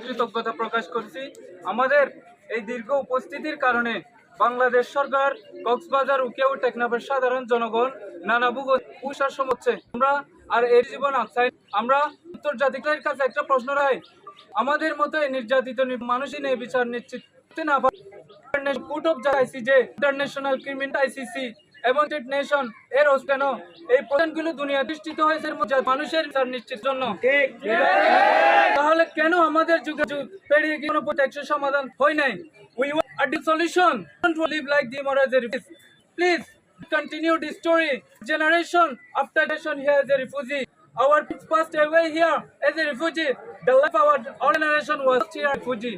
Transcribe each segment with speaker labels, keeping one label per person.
Speaker 1: কৃতজ্ঞতা প্রকাশ করছি আমাদের এই দীর্ঘ উপস্থিতির কারণে বাংলাদেশ সরকার, কক্সবাজার, উখিয়া ও টেকনাফের সাধারণ জনগণ নানা ভূষার সমস্যা আমরা আর এর জীবন আছেন। আমরা আন্তর্জাতিকের কাছে একটা প্রশ্ন রাখি, আমাদের মতো নির্যাতিত মানুষই নেই বিচার নিশ্চিত না court of ICJ, international criminal ICC এবং নেশন এর কেন এই প্রধানগুলো দুনিয়া দৃষ্টিত হয়েছে মানুষের বিচার নিশ্চিত জন্য। তাহলে কেন আমাদের যুগে যুগ পেরিয়ে গিয়ে কোনো প্রত্যেক সমাধান হয় নাই? We want a solution. Don't live like the refugees. Please continue this story. Generation after generation here as a refugee. Our parents passed away here as a refugee. The life of our generation was here as a refugee.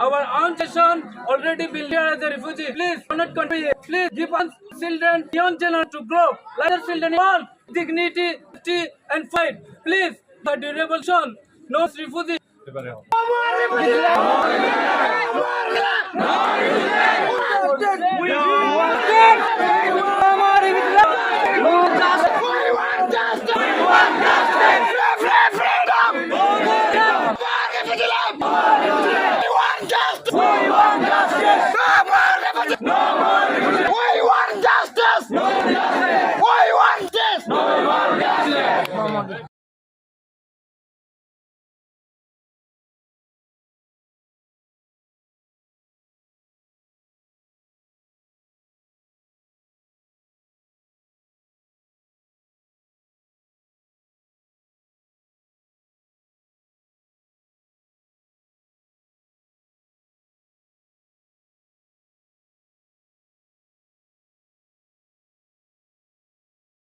Speaker 1: Our own generation already built here as a refugee. Please do not continue. Please give us children, young children to grow. Let us children want dignity and fight. Please, the revolution, no refugee.
Speaker 2: Freedom!